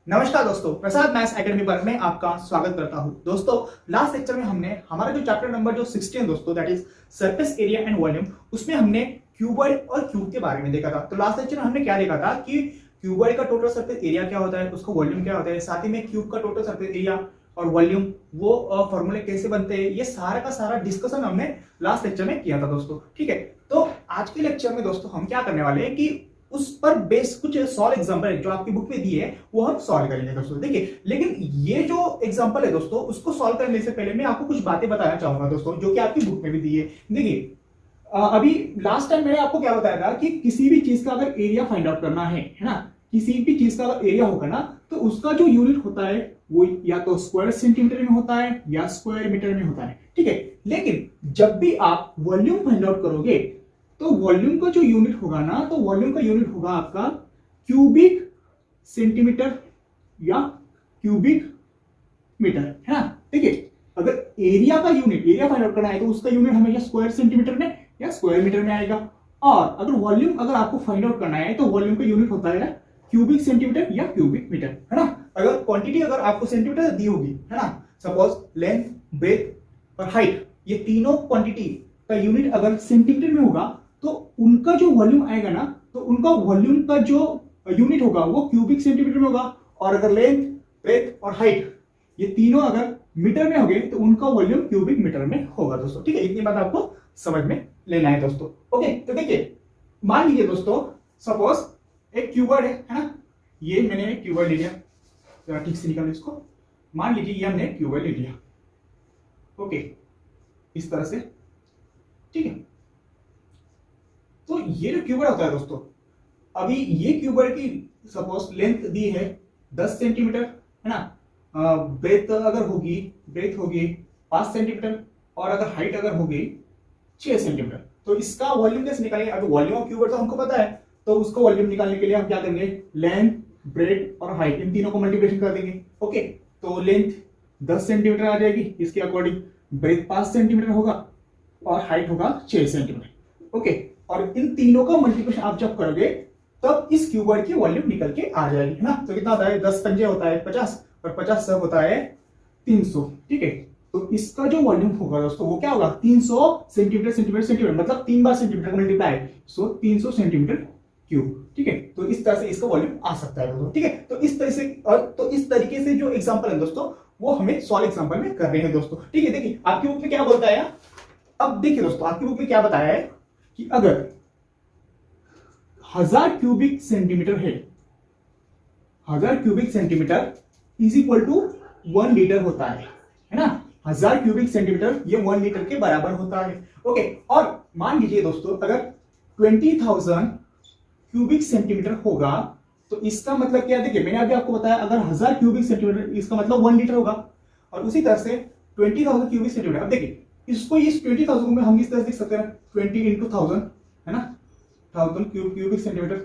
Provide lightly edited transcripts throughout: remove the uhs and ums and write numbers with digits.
नमस्कार दोस्तों, प्रसाद maths academy पर मैं आपका स्वागत करता हूं। दोस्तों, लास्ट लेक्चर में हमने हमारा जो चैप्टर नंबर जो 16 दोस्तों that is surface area and volume, उसमें हमने क्यूबॉइड और क्यूब के बारे में देखा था। तो लास्ट लेक्चर में हमने क्या देखा था कि क्यूबॉइड का टोटल सरफेस एरिया क्या होता है, उसका वॉल्यूम क्या होता है, साथ ही में क्यूब का टोटल सरफेस एरिया और वॉल्यूम वो फॉर्मूले कैसे बनते हैं, ये सारा का सारा डिस्कशन हमने लास्ट लेक्चर में किया था दोस्तों। ठीक है, तो आज के लेक्चर में दोस्तों हम क्या करने वाले हैं कि उस पर बेस कुछ सॉल्व एग्जांपल जो आपकी बुक में दिए है वो हम सॉल्व करेंगे दोस्तों। देखिए, लेकिन ये जो एग्जांपल है दोस्तों, उसको सॉल्व करने से पहले मैं आपको कुछ बातें बताना चाहूंगा दोस्तों, जो कि आपकी बुक में भी दी है। देखिए, अभी लास्ट टाइम मैंने आपको क्या बताया था कि किसी भी चीज का अगर एरिया फाइंड आउट करना है ना, किसी भी चीज का अगर एरिया होगा ना, तो उसका जो यूनिट होता है वो या तो स्क्वायर सेंटीमीटर में होता है या स्क्वायर मीटर में होता है। ठीक है, लेकिन जब भी आप वॉल्यूम फाइंड आउट करोगे तो वॉल्यूम का जो यूनिट होगा ना, तो वॉल्यूम का यूनिट होगा आपका क्यूबिक सेंटीमीटर या क्यूबिक मीटर, है ना। देखिए, अगर एरिया का यूनिट, एरिया फाइंड आउट करना है तो उसका यूनिट हमेशा स्क्वायर सेंटीमीटर में या स्क्वायर मीटर में आएगा। और अगर वॉल्यूम अगर आपको फाइंड आउट करना है तो वॉल्यूम का यूनिट होता है क्यूबिक सेंटीमीटर या क्यूबिक मीटर, है ना। अगर क्वांटिटी अगर आपको सेंटीमीटर दी होगी, है ना, सपोज लेंथ, ब्रेथ और हाइट, ये तीनों क्वांटिटी का यूनिट अगर सेंटीमीटर में होगा तो उनका जो वॉल्यूम आएगा ना, तो उनका वॉल्यूम का जो यूनिट होगा वो क्यूबिक सेंटीमीटर में होगा। और अगर लेंथ, ब्रेथ और हाइट ये तीनों अगर मीटर में होंगे तो उनका वॉल्यूम क्यूबिक मीटर में होगा दोस्तों। ठीक है, इतनी बात आपको समझ में लेना है दोस्तों। ओके, तो देखिए, मान लीजिए दोस्तों, सपोज एक क्यूबॉइड है ना, ये मैंने क्यूबॉइड ले लिया, ठीक से निकालो इसको। मान लीजिए ये हमने क्यूबॉइड ले लिया, ओके, इस तरह से। ठीक है, तो ये जो क्यूबॉइड होता है दोस्तों, अभी ये क्यूबॉइड की सपोज लेंथ दी है 10 सेंटीमीटर, है ना, ब्रेथ अगर होगी, ब्रेथ होगी 5 सेंटीमीटर और अगर हाइट अगर होगी 6 सेंटीमीटर, तो इसका वॉल्यूम कैसे निकालेंगे। अगर वॉल्यूम ऑफ क्यूबॉइड तो हमको पता है, तो उसको वॉल्यूम निकालने के लिए हम क्या करेंगे, लेंथ, ब्रेथ और हाइट इन तीनों को मल्टीप्लिकेशन कर देंगे। ओके, तो लेंथ 10 सेंटीमीटर आ जाएगी इसके अकॉर्डिंग, ब्रेथ 5 सेंटीमीटर होगा और हाइट होगा 6 सेंटीमीटर। ओके, और इन तीनों का मल्टीप्लिकेशन आप जब करोगे तब इस क्यूबॉइड की वॉल्यूम निकल के आ जाएगी, है ना। तो कितना होता है, 10 पंजे होता है 50 और 50 सब होता है 300। ठीक है, तो इसका जो वॉल्यूम होगा दोस्तों वो क्या होगा, 300 सेंटीमीटर सेंटीमीटर सेंटीमीटर, मतलब 3 बार सेंटीमीटर का मल्टीप्लाई, सो 300 सेंटीमीटर क्यूब। ठीक है, तो इस तरह से इसका वॉल्यूम आ सकता है दोस्तों। ठीक है, तो इस तरह से, और तो इस तरीके से जो एग्जांपल है दोस्तों वो हमें सॉल्व एग्जांपल में कर रहे हैं दोस्तों। ठीक है, देखिए आपकी बुक में क्या बोलता है, अब देखिए दोस्तों आपकी बुक में क्या बताया है कि अगर 1000 क्यूबिक सेंटीमीटर है, 1000 cubic centimetre is equal to 1 litre होता है ना। 1000 क्यूबिक सेंटीमीटर ये 1 लीटर के बराबर होता है। ओके, और मान लीजिए दोस्तों अगर 20,000 क्यूबिक सेंटीमीटर होगा तो इसका मतलब क्या है, देखिए मैंने अभी आपको बताया अगर 1000 क्यूबिक सेंटीमीटर इसका मतलब 1 लीटर होगा। और उसी तरह से 20,000 क्यूबिक सेंटीमीटर, अब देखिए इसको, इस 20,000 में हम इस तरह से लिख सकते हैं 20 into 1000, है ना, 1000 क्यूबिक सेंटीमीटर।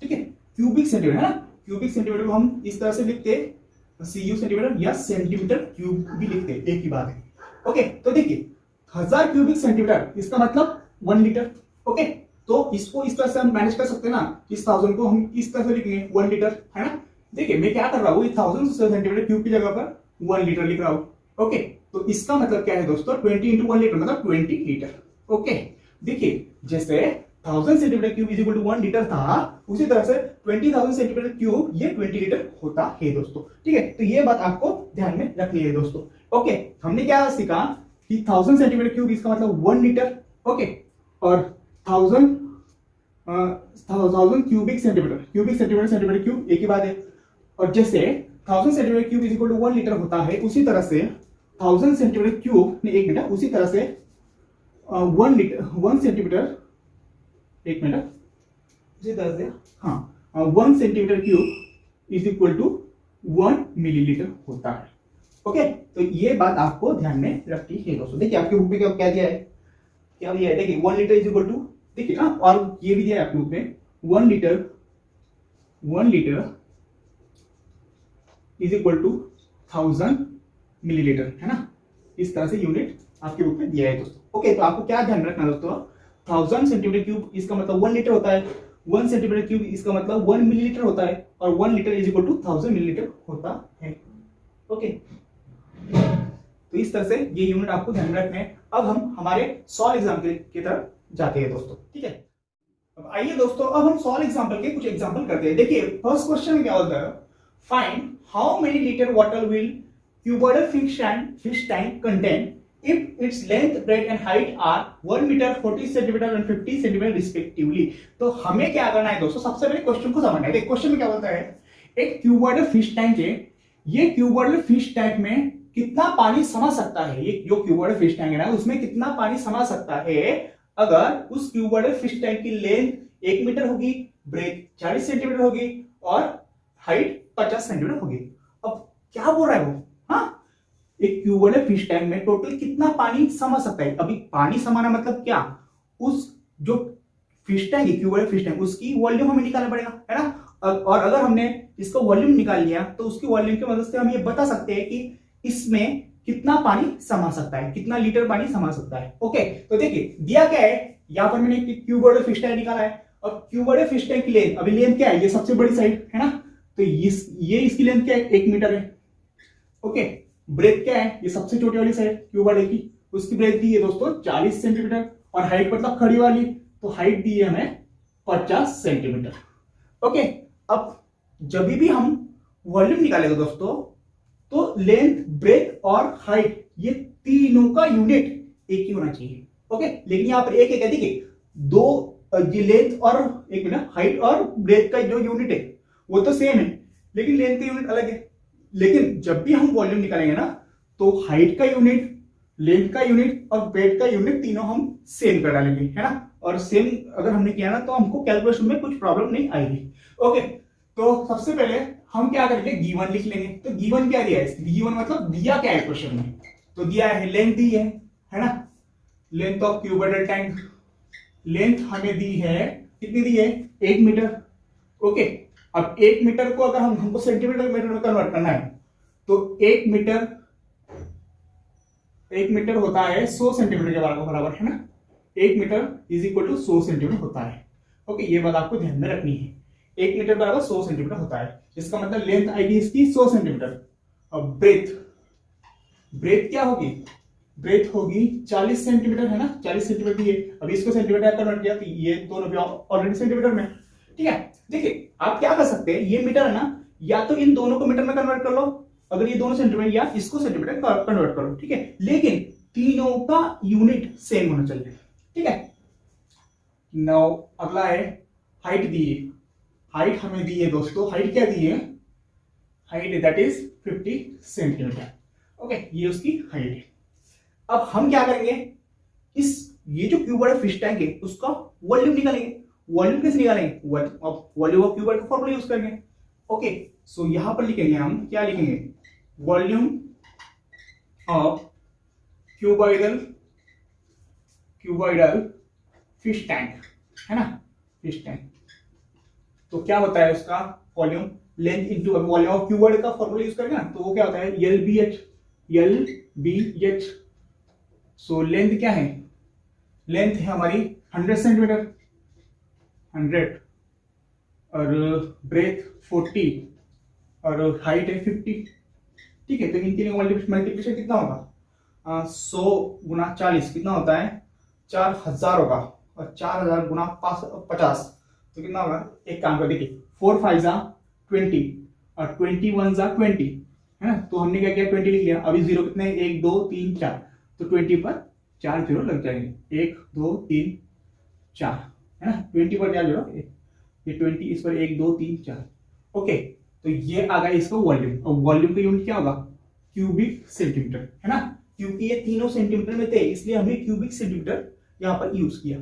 ठीक है, क्यूबिक सेंटीमीटर, है ना, क्यूबिक सेंटीमीटर को हम इस तरह से लिखते हैं CU सेंटीमीटर या सेंटीमीटर क्यूब भी लिखते हैं, एक ही बात है। ओके, तो देखिए 1000 क्यूबिक सेंटीमीटर इसका मतलब 1 लीटर। ओके, तो इसको इस तरह से हम मैनेज कर सकते हैं ना, इस 1000 को हम इस तरह से लिखेंगे 1 लीटर, है ना। देखिए मैं क्या कर रहा हूँ, 1000 सेंटीमीटर क्यूब की जगह पर 1 लीटर लिख रहा हूँ। ओके, तो इसका मतलब क्या है दोस्तों, 20 into 1 लीटर मतलब 20 लीटर। ओके, देखिए जैसे 1000 centimetre cube is equal to 1 litre था, उसी तरह से 20,000 सेंटीमीटर क्यूब ये 20 लीटर होता है दोस्तों। ठीक है, तो ये बात आपको ध्यान में रखनी है दोस्तों। ओके, हमने क्या सीखा कि 1000 सेंटीमीटर क्यूब इसका मतलब 1 लीटर। ओके, और 1000 क्यूबिक सेंटीमीटर सेंटीमीटर क्यूब एक ही बात है। और जैसे 1000 centimetre cube is equal to 1 litre होता है, उसी तरह से 1000 सेंटीमीटर क्यूब ने, एक मिनट, उसी तरह से 1 लीटर 1 सेंटीमीटर, एक मिनट, उसी तरह से हाँ 1 centimetre cube is equal to 1 millilitre होता है। ओके, तो ये बात आपको ध्यान में रखनी है दोस्तों। देखिए आपकी बुक में क्या दिया है, क्या दिया है, देखिए 1 लीटर इज इक्वल टू, देखिए हाँ, और ये भी दिया है आपकी बुक में 1 litre is equal to 1000 millilitre, है ना। इस तरह से यूनिट आपकी बुक में दिया है दोस्तों। ओके, तो आपको क्या ध्यान रखना दोस्तों, 1000 सेंटीमीटर क्यूब इसका मतलब 1 लीटर होता है, 1 सेंटीमीटर क्यूब इसका मतलब 1 मिलीलीटर होता है। और 1 litre is equal to 1000 millilitre होता है। ओके, तो इस तरह से ये यूनिट आपको ध्यान में रखना है। अब हम हमारे सॉल्व एग्जाम्पल की तरफ जाते हैं दोस्तों, ठीक है। अब आइए दोस्तों, अब हम सॉल्व एग्जाम्पल के कुछ एग्जाम्पल करते हैं। देखिए फर्स्ट क्वेश्चन में क्या होता है, find how many litre water will cuboidal fish tank contain if its length, breadth and height are 1 meter, 40 centimeter and 50 centimeter respectively। तो हमें क्या करना है दोस्तों, सबसे पहले क्वेश्चन को समझना है। देखिए क्वेश्चन में क्या बोलता है, एक क्यूबॉइडल फिश टैंक है, ये क्यूबॉइडल फिश टैंक में कितना पानी समा सकता है, ये जो क्यूबॉइडल फिश टैंक है ना उसमें कितना पानी समा सकता है अगर उस क्यूबॉइडल फिश टैंक की लेंथ 1 मीटर होगी, ब्रेथ 40 सेंटीमीटर होगी और हाइट 50 सेंटीमीटर होगी। अब क्या बोल रहा है वो, हाँ, एक क्यूबॉइडल फिश टैंक में टोटल कितना पानी समा सकता है। अभी पानी समाना मतलब क्या, उस जो फिश टैंक है क्यूबॉइडल फिश टैंक उसकी वॉल्यूम हमें निकालना पड़ेगा, है ना। और अगर हमने इसका वॉल्यूम निकाल लिया तो उसकी वॉल्यूम की मदद से हम ये बता सकते हैं कि इसमें कितना पानी समा सकता है, कितना लीटर पानी समा सकता है। ओके, तो देखिए दिया क्या है, यहां पर मैंने क्यूबॉइडल फिश टैंक निकाला है और क्यूबॉइडल फिश टैंक की लेंथ, अभी लेंथ क्या है, ये सबसे बड़ी साइड है ना, तो ये इसकी लेंथ क्या है, 1 मीटर है। ओके, ब्रेथ क्या है, ये सबसे छोटी वाली साइड क्यूबॉइडल की, उसकी ब्रेथ दी है दोस्तों 40 सेंटीमीटर और हाइट मतलब खड़ी वाली, तो हाइट दी है हमें 50 सेंटीमीटर। ओके, अब जब भी हम वॉल्यूम निकालेंगे दोस्तों तो लेंथ, ब्रेथ और हाइट ये तीनों का यूनिट एक ही होना चाहिए। ओके, लेकिन यहां पर एक है, देखिए दो, ये लेंथ और एक मिनट हाइट और ब्रेथ का जो यूनिट है वो तो सेम है, लेकिन लेंथ का यूनिट अलग है। लेकिन जब भी हम वॉल्यूम निकालेंगे ना तो हाइट का यूनिट, लेंथ का यूनिट और ब्रेथ का यूनिट तीनों हम सेम कर डालेंगे, है ना। और सेम अगर हमने किया ना तो हमको कैलकुलेशन में कुछ प्रॉब्लम नहीं आएगी। ओके, तो सबसे पहले हम क्या करेंगे, गिवन लिख लेंगे। तो गिवन क्या दिया है, गिवन मतलब दिया क्या है क्वेश्चन में, तो दिया है लेंथ दी है ना, length of cuboidal tank, length हमें दी है, कितनी दी है, 1 मीटर। ओके, अब 1 मीटर को अगर हमको सेंटीमीटर में कन्वर्ट करना है तो 1 मीटर होता है 100 सेंटीमीटर के बराबर, है ना। 1 metre is equal to 100 centimetre होता है। ओके, ये बात आपको ध्यान में रखनी है, 1 मीटर बराबर 100 सेंटीमीटर होता है, इसका मतलब लेंथ आएगी इसकी 100 सेंटीमीटर। अब ब्रेथ क्या होगी, ब्रेथ होगी 40 सेंटीमीटर, है ना, 40 सेंटीमीटर ये, अभी इसको सेंटीमीटर कन्वर्ट किया तो ये दोनों भी ऑलरेडी सेंटीमीटर में, ठीक है। देखिए आप क्या कर सकते हैं, ये मीटर है ना, या तो इन दोनों को मीटर में कन्वर्ट कर लो अगर ये दोनों सेंटीमीटर, या इसको सेंटीमीटर कन्वर्ट करो, ठीक है, लेकिन तीनों का यूनिट सेम होना चाहिए, ठीक है। नाउ अगला है हाइट दी है, हाइट हमें दी है दोस्तों, हाइट क्या दी है, height that is 50 centimetre. Okay, ये उसकी हाइट है। अब हम क्या करेंगे, ये जो क्यूबॉइडल फिश टैंक है उसका वॉल्यूम निकालेंगे। वॉल्यूम कैसे निकालेंगे, वॉल्यूम ऑफ क्यूबॉइड का फॉर्मूला यूज करेंगे। ओके, सो यहां पर लिखेंगे हम, क्या लिखेंगे, volume of cuboidal fish tank, है ना, फिश टैंक। तो क्या होता है उसका volume, length into volume of cuboid का फॉर्मूला यूज करेंगे ना, तो वो क्या होता है, LBH। सो लेंथ क्या है, लेंथ है हमारी 100 सेंटीमीटर, 100 और ब्रेथ 40 और हाइट है 50, ठीक है। तो इन तीनों मल्टीप्लिकेशन कितना होगा, 100 गुना 40 कितना होता है, 4000 होगा, और 4000 गुना 50 तो कितना होगा। एक काम कर, देखिए 4 5 20 और 21 20, है ना, तो हमने क्या किया, 20 लिख लिया। अभी जीरो कितने, 1 2 3 4, तो 20 पर 4 जीरो लग जाएंगे, 1 2 3 4, है ना, 20 पर 4 जीरो, ये 20, इस पर 1 2 3 4। ओके, तो ये आ गया इसका वॉल्यूम। और वॉल्यूम का यूनिट क्या होगा, क्यूबिक सेंटीमीटर, है ना, क्योंकि ये तीनों सेंटीमीटर में थे इसलिए हमने क्यूबिक सेंटीमीटर यहां पर यूज किया।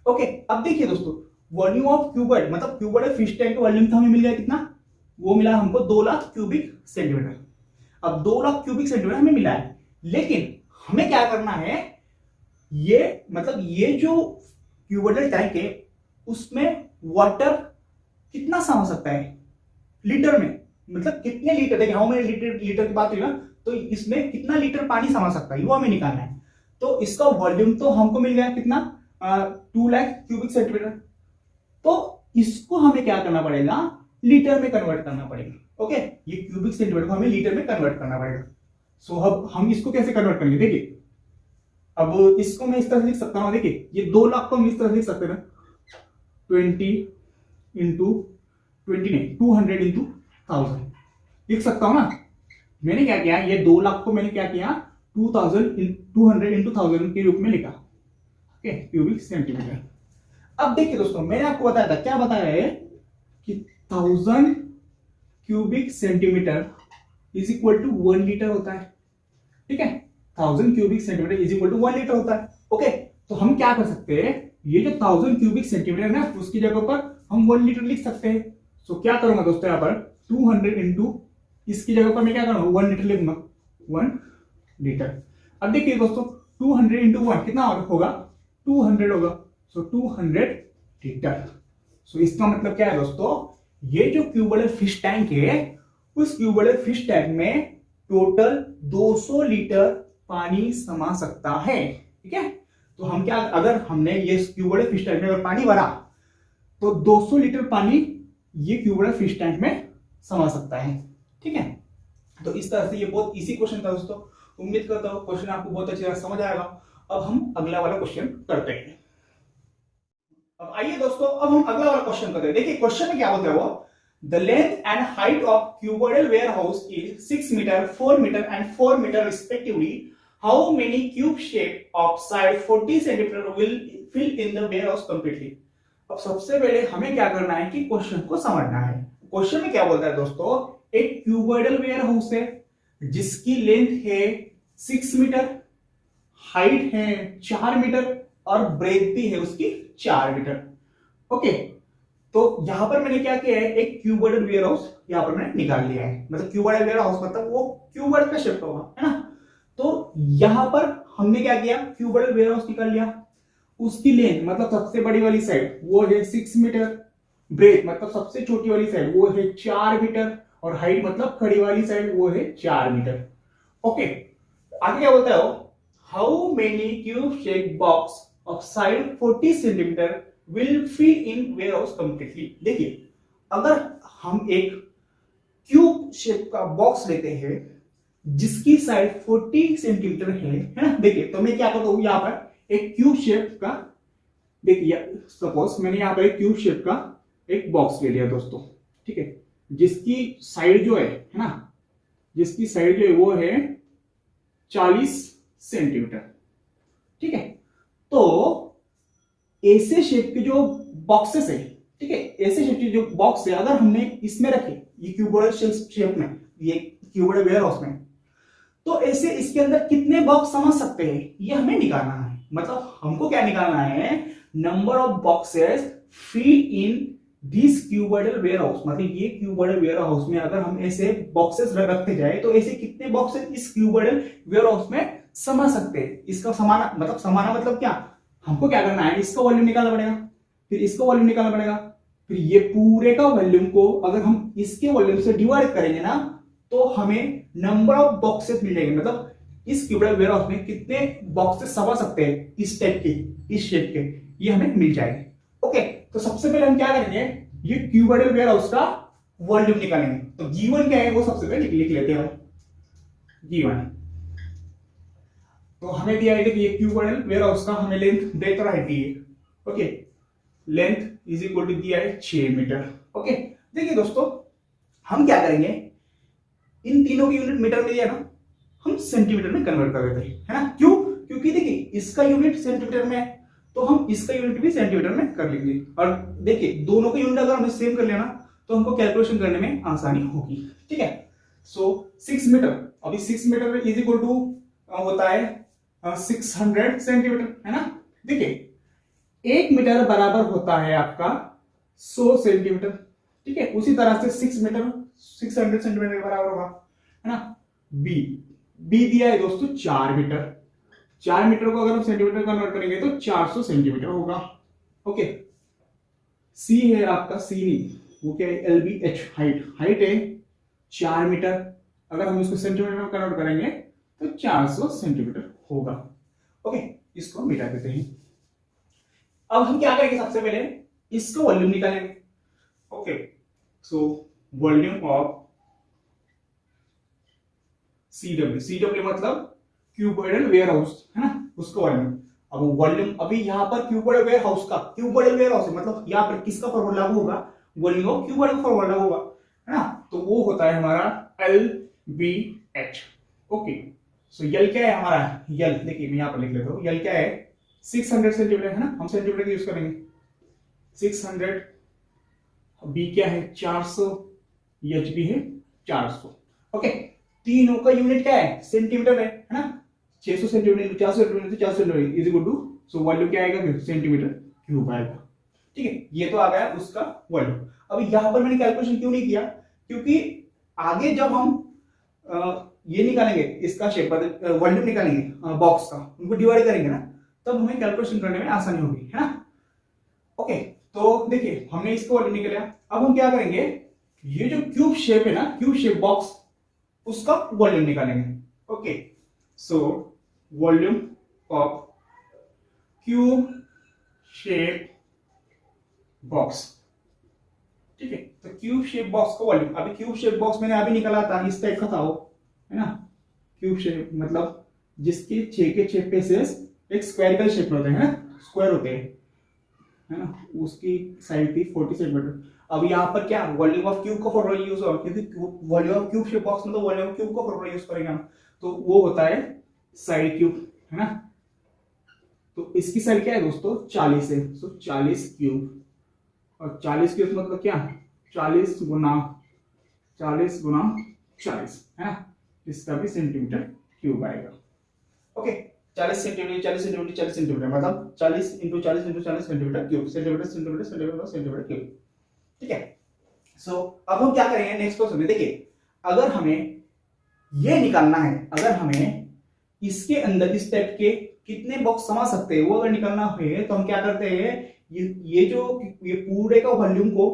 ओके, अब देखिए दोस्तों, वॉल्यूम ऑफ क्यूबॉइड मतलब क्यूबॉइड फिश टैंक का वॉल्यूम था हमें मिल गया कितना, वो मिला हमको 2 लाख क्यूबिक सेंटीमीटर। अब 2 लाख क्यूबिक सेंटीमीटर हमें मिला है, लेकिन हमें क्या करना है, ये मतलब ये जो क्यूबॉइडल टैंक है उसमें वाटर कितना समा सकता है लीटर में, मतलब कितने लीटर, देखिए हाउ मेनी लीटर की बात हुई ना, तो इसमें कितना लीटर पानी समा सकता है वो हमें निकालना है। तो इसका वॉल्यूम तो हमको मिल गया कितना, 2 लाख क्यूबिक सेंटीमीटर। तो इसको हमें क्या करना पड़ेगा, लीटर में कन्वर्ट करना पड़ेगा। ओके, ये क्यूबिक सेंटीमीटर को हमें लीटर में कन्वर्ट करना पड़ेगा। सो अब हम इसको कैसे कन्वर्ट करेंगे, देखिए अब इसको मैं इस तरह से लिख सकता हूँ, देखिए ये 2 लाख को हम इस तरह से लिख सकते हैं, 20 इंटू 20 नहीं 200 इंटू 1000 लिख सकता हूं ना। मैंने क्या किया, ये 2 लाख को मैंने क्या किया 200 इंटू 1000 के रूप में लिखा, ओके, क्यूबिक सेंटीमीटर। अब देखिए दोस्तों, मैंने आपको बताया था, क्या बताया है कि 1000 cubic centimetre is equal to 1 litre होता है। ठीक है, 1000 cubic centimetre is equal to 1 litre होता है। ओके, तो हम क्या कर सकते हैं, ये जो 1000 क्यूबिक सेंटीमीटर है ना, उसकी जगह पर हम 1 लीटर लिख सकते हैं। सो क्या करूंगा दोस्तों, यहाँ पर 200 इंटू इसकी जगह पर मैं क्या करूंगा 1 लीटर लिखूंगा, 1 लीटर। अब देखिए दोस्तों 200 इंटू 1 कितना होगा, 200 होगा। सो 200 लीटर। सो इसका मतलब क्या है दोस्तों, ये जो क्यूबोइडल फिश टैंक है, उस क्यूबोइडल फिश टैंक में टोटल 200 लीटर पानी समा सकता है। ठीक है, तो हम क्या, अगर हमने ये क्यूबोइडल फिश टैंक में अगर पानी भरा तो 200 लीटर पानी ये क्यूबोइडल फिश टैंक में समा सकता है। ठीक है, तो इस तरह से ये बहुत इजी क्वेश्चन था दोस्तों। उम्मीद करता हूं क्वेश्चन आपको बहुत अच्छी तरह समझ आएगा। अब हम अगला वाला क्वेश्चन करते हैं। अब आइए दोस्तों, अब हम अगला वाला क्वेश्चन करते हैं। देखिए क्वेश्चन में क्या बोलता है वो, the length and height of cuboidal warehouse is 6 metre 4 metre and 4 metre respectively. How many cube shape of side 40 centimetre will fill in the warehouse completely. अब सबसे पहले हमें क्या करना है कि क्वेश्चन को समझना है। क्वेश्चन में क्या बोलता है दोस्तों, एक क्यूबोइडल वेयरहाउस है जिसकी लेंथ है 6 मीटर, हाइट है 4 मीटर और ब्रेथ भी है उसकी 4 मीटर। ओके, तो यहां पर मैंने क्या किया है, एक क्यूबोइडल वेयरहाउस यहां पर मैंने निकाल लिया है। मतलब क्यूबोइडल वेयरहाउस मतलब वो क्यूबोइड का शेप होगा, है ना। तो यहां पर हमने क्या किया, क्यूबोइडल वेयरहाउस निकाल लिया। उसकी लेंथ मतलब सबसे बड़ी वाली साइड वो है 6 मीटर, ब्रेथ मतलब सबसे छोटी वाली साइड वो है 4 मीटर और हाइट मतलब खड़ी वाली साइड वो है 4 मीटर। ओके, आगे क्या बोलता है वो, how many cube shape box of side 40 centimetre will fill in warehouse completely. देखिए अगर हम एक क्यूब शेप का बॉक्स लेते हैं जिसकी साइड 40 सेंटीमीटर है ना। देखिए तो मैं क्या करता हूं, यहां पर एक क्यूब शेप का, देखिए सपोज मैंने यहां पर एक क्यूब शेप का एक बॉक्स ले लिया दोस्तों। ठीक है, जिसकी साइड जो है ना, जिसकी साइड जो है वो है 40 सेंटीमीटर। ठीक है, तो ऐसे शेप के जो बॉक्सेस है, ठीक है, ऐसे शेप के जो बॉक्स है अगर हमने इसमें रखे, ये क्यूबोइडल शेप में, ये क्यूबोइडल वेयरहाउस में, तो ऐसे इसके अंदर कितने बॉक्स समझ सकते हैं ये हमें निकालना है। मतलब हमको क्या निकालना है, number of boxes fill in this cuboidal warehouse. मतलब ये क्यूबोइडल वेयरहाउस में अगर हम ऐसे बॉक्सेस रखते जाए तो ऐसे कितने बॉक्सेस इस क्यूबोइडल वेयरहाउस में समा सकते हैं। इसका समाना मतलब क्या, हमको क्या करना है, इसका वॉल्यूम निकालना पड़ेगा, फिर इसका वॉल्यूम निकालना पड़ेगा, फिर ये पूरे का वॉल्यूम को अगर हम इसके वॉल्यूम से डिवाइड करेंगे ना तो हमें नंबर ऑफ बॉक्सेस मिल जाएंगे। मतलब इस क्यूबोइडल वेयरहाउस में कितने बॉक्सेस समा सकते हैं इस टाइप के, इस शेप के, ये हमें मिल जाएंगे। ओके, तो सबसे पहले हम क्या करेंगे, ये क्यूबोइडल वेयरहाउस का वॉल्यूम निकालेंगे। तो गिवन क्या है वो सबसे पहले लिख लेते हैं। गिवन तो हमें दिया है कि ये क्यूबोइडल वेयरहाउस का हमें लेंथ ब्रेथ और हाइट दी है। ओके, लेंथ इज इक्वल टू दिया है 6 मीटर। ओके, देखिए दोस्तों हम क्या करेंगे, इन तीनों की यूनिट मीटर में दिया ना, हम सेंटीमीटर में कन्वर्ट कर देते हैं, है ना। क्यों, क्योंकि देखिए इसका यूनिट सेंटीमीटर में है तो हम इसका यूनिट भी सेंटीमीटर में कर लेंगे। और देखिए दोनों का यूनिट अगर हमने सेम कर लिया ना तो हमको कैलकुलेशन करने में आसानी होगी। ठीक है, सो 6 मीटर, अभी 6 मीटर इज इक्वल टू होता है 600 सेंटीमीटर, है ना। देखिए 1 मीटर बराबर होता है आपका 100 सेंटीमीटर। ठीक है, उसी तरह से 6 मीटर 600 सेंटीमीटर के बराबर होगा, है ना। बी दिया है दोस्तों 4 मीटर। 4 मीटर को अगर हम सेंटीमीटर कन्वर्ट करेंगे तो 400 सेंटीमीटर होगा। ओके, सी है आपका, सी नहीं वो क्या है, LBH हाइट है 4 मीटर, अगर हम इसको सेंटीमीटर में कन्वर्ट करेंगे तो 400 सेंटीमीटर होगा। ओके, इसको मिटा देते हैं। अब हम क्या करेंगे, सबसे पहले इसको वॉल्यूम निकालेंगे। Okay, so volume of CW मतलब क्यूबॉइडल वेयर हाउस है ना, उसका वॉल्यूम। अब वॉल्यूम अभी यहाँ पर क्यूबॉइडल वेयर हाउस का, क्यूबॉइडल वेयर हाउस है मतलब यहाँ पर किसका फॉर्मूला लागू होगा, वॉल्यूम ऑफ क्यूबॉइडल फॉर्मूला लागू होगा, है ना। तो वो होता है हमारा LBH। ओके, सो यल क्या है हमारा, यल देखिए मैं यहाँ पर लिख लेता हूँ, यल क्या है 600 सेंटीमीटर है ना, हम सेंटीमीटर का यूज करेंगे 600, बी क्या है 400, एच बी है 400। ओके, तीनों का यूनिट क्या है सेंटीमीटर है ना, 600 centimetre 400 centimetre 400 centimetre is equal to, so volume क्या आएगा फिर सेंटीमीटर क्यूब आएगा। ठीक है, ये तो आ गया उसका वॉल्यूम। अब यहां पर मैंने कैलकुलेशन क्यों नहीं किया, क्योंकि आगे जब हम ये निकालेंगे इसका शेप वॉल्यूम निकालेंगे बॉक्स का, उनको डिवाइड करेंगे ना, तब हमें कैलकुलेशन करने में आसानी होगी, है ना। ओके, तो देखिए हमने इसको वॉल्यूम निकाला, अब हम क्या करेंगे, ये जो क्यूब शेप है ना, क्यूब शेप बॉक्स, उसका वॉल्यूम निकालेंगे। Okay, so volume of cube shape box. ठीक है, तो क्यूब शेप बॉक्स का वॉल्यूम, अभी क्यूब शेप बॉक्स मैंने अभी निकाला था, इस टाइप का था वो, है ना। क्यूब शेप मतलब जिसके 6 के 6 फेसेस एक स्क्वायरिकल शेप में होते हैं ना, स्क्वायर होते हैं, है ना, उसकी साइड थी 40 सेंटीमीटर। अब यहाँ पर क्या वॉल्यूम ऑफ क्यूब का फॉर्मूला यूज होगा, क्योंकि volume of cube shape box में तो वॉल्यूम ऑफ क्यूब का फॉर्मूला यूज करेंगे हम, तो वो होता है साइड क्यूब, है ना। तो इसकी साइड क्या है दोस्तों 40 है, सो 40 क्यूब, और 40 क्यूब मतलब क्या 40 गुना 40 गुना 40, है ना, इसका भी सेंटीमीटर क्यूब आएगा। ओके, 40 सेंटीमीटर 40 सेंटीमीटर 40 सेंटीमीटर मतलब 40 into 40 into 40 centimetre cube, centimetre centimetre centimetre centimetre cube. ठीक है, सो अब हम क्या करेंगे नेक्स्ट क्वेश्चन में, देखिए अगर हमें ये निकालना है, अगर हमें इसके अंदर इस टाइप के कितने बॉक्स समा सकते हैं वो अगर निकालना है, तो हम क्या करते हैं, ये पूरे का वॉल्यूम को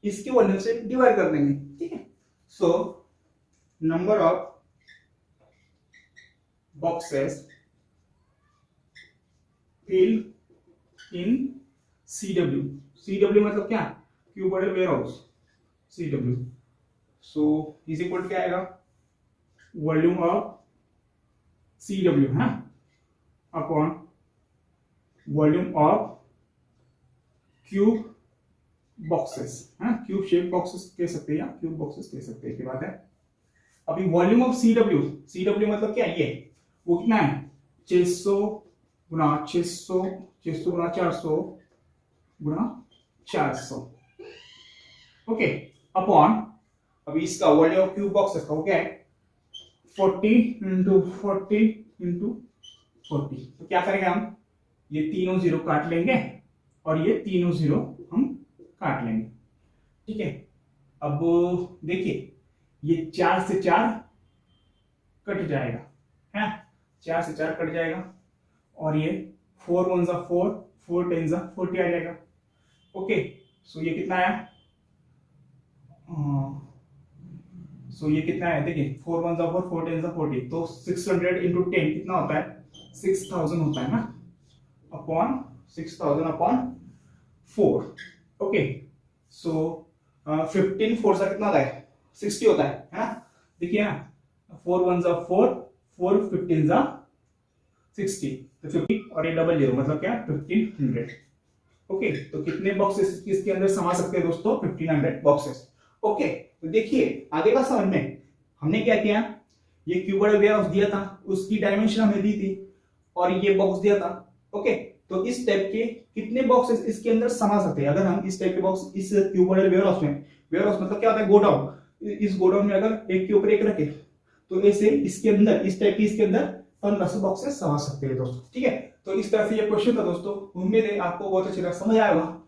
इसके वॉल्यूम से डिवाइड कर देंगे। ठीक है, so number of boxes filled in CW, CW मतलब क्या cuboidal warehouse, CW, so is equal to क्या आएगा वॉल्यूम ऑफ CW है upon volume of cube boxes, है क्यूब शेप बॉक्सेस कह सकते हैं या क्यूब बॉक्सेस कह सकते हैं, की बात है। अभी वॉल्यूम ऑफ CW मतलब क्या ये, वो कितना है 600 गुना 600 600 गुना 400 गुना 400। ओके, अपॉन अभी इसका वॉल्यूम ऑफ क्यूब बॉक्सेस का वो क्या है 40 इंटू 40 इंटू 40। तो क्या करेंगे हम, ये तीनों जीरो काट लेंगे और ये तीनों जीरो हम काट लेंगे। ठीक है, अब देखिए ये 4 से 4 कट जाएगा, है 4 से 4 कट जाएगा, और ये 4 1 जा 4 4 10 जा 40 आ जाएगा। ओके, सो ये कितना आया, सो ये कितना है देखिए 4 1 जा 4 4 10 जा 40, तो 600 इंटू 10 कितना होता है 6000 होता है ना, अपॉन 6000 अपॉन 4। ओके, सो 15 4 से कितना होता है 60 होता है ना, देखिए ना 4 1 जा 4 4 15 जा 60, तो 50 और ये डबल जीरो मतलब क्या 1500। ओके, तो कितने बॉक्सेस इसके अंदर समा सकते हैं दोस्तों 1500 बॉक्सेस। ओके, तो देखिए आगे का समझ में हमने क्या किया, ये क्यूबॉइडल वेयर हाउस दिया था, उसकी डायमेंशन हमें दी थी, और ये बॉक्स दिया था। ओके, तो इस टाइप के कितने बॉक्सेस इसके अंदर समा सकते हैं, अगर हम इस टाइप के बॉक्स इस क्यूबॉइडल वेयर हाउस में, वेयर हाउस मतलब क्या होता है गोडाउन, इस गोडाउन में अगर एक के ऊपर एक रखे, तो ऐसे इसके अंदर इस टाइप की इसके अंदर 1500 बॉक्सेस समा सकते हैं दोस्तों। ठीक है, तो इस तरह से ये क्वेश्चन था दोस्तों, उम्मीद है आपको बहुत अच्छी तरह समझ आया होगा।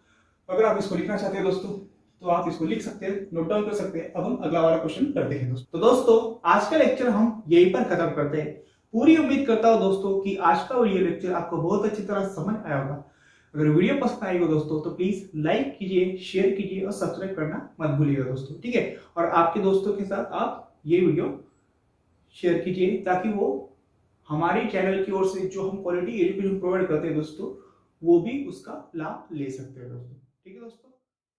अगर आप इसको लिखना चाहते हैं दोस्तों तो आप इसको लिख सकते हैं, नोट डाउन कर सकते हैं। अब हम अगला वाला क्वेश्चन करते हैं दोस्तों। तो दोस्तों आज का लेक्चर हम यहीं पर खत्म करते हैं। पूरी उम्मीद करता हूं दोस्तों कि आज का ये लेक्चर आपको बहुत अच्छी तरह समझ आया होगा। अगर वीडियो पसंद आई हो दोस्तों तो प्लीज लाइक कीजिए, शेयर कीजिए और सब्सक्राइब करना मत भूलिएगा दोस्तों। ठीक है, और आपके दोस्तों के साथ आप ये वीडियो शेयर कीजिए ताकि वो हमारे चैनल की ओर से जो हम क्वालिटी एजुकेशन प्रोवाइड करते हैं दोस्तों, वो भी उसका लाभ ले सकते हैं दोस्तों। ठीक है दोस्तों।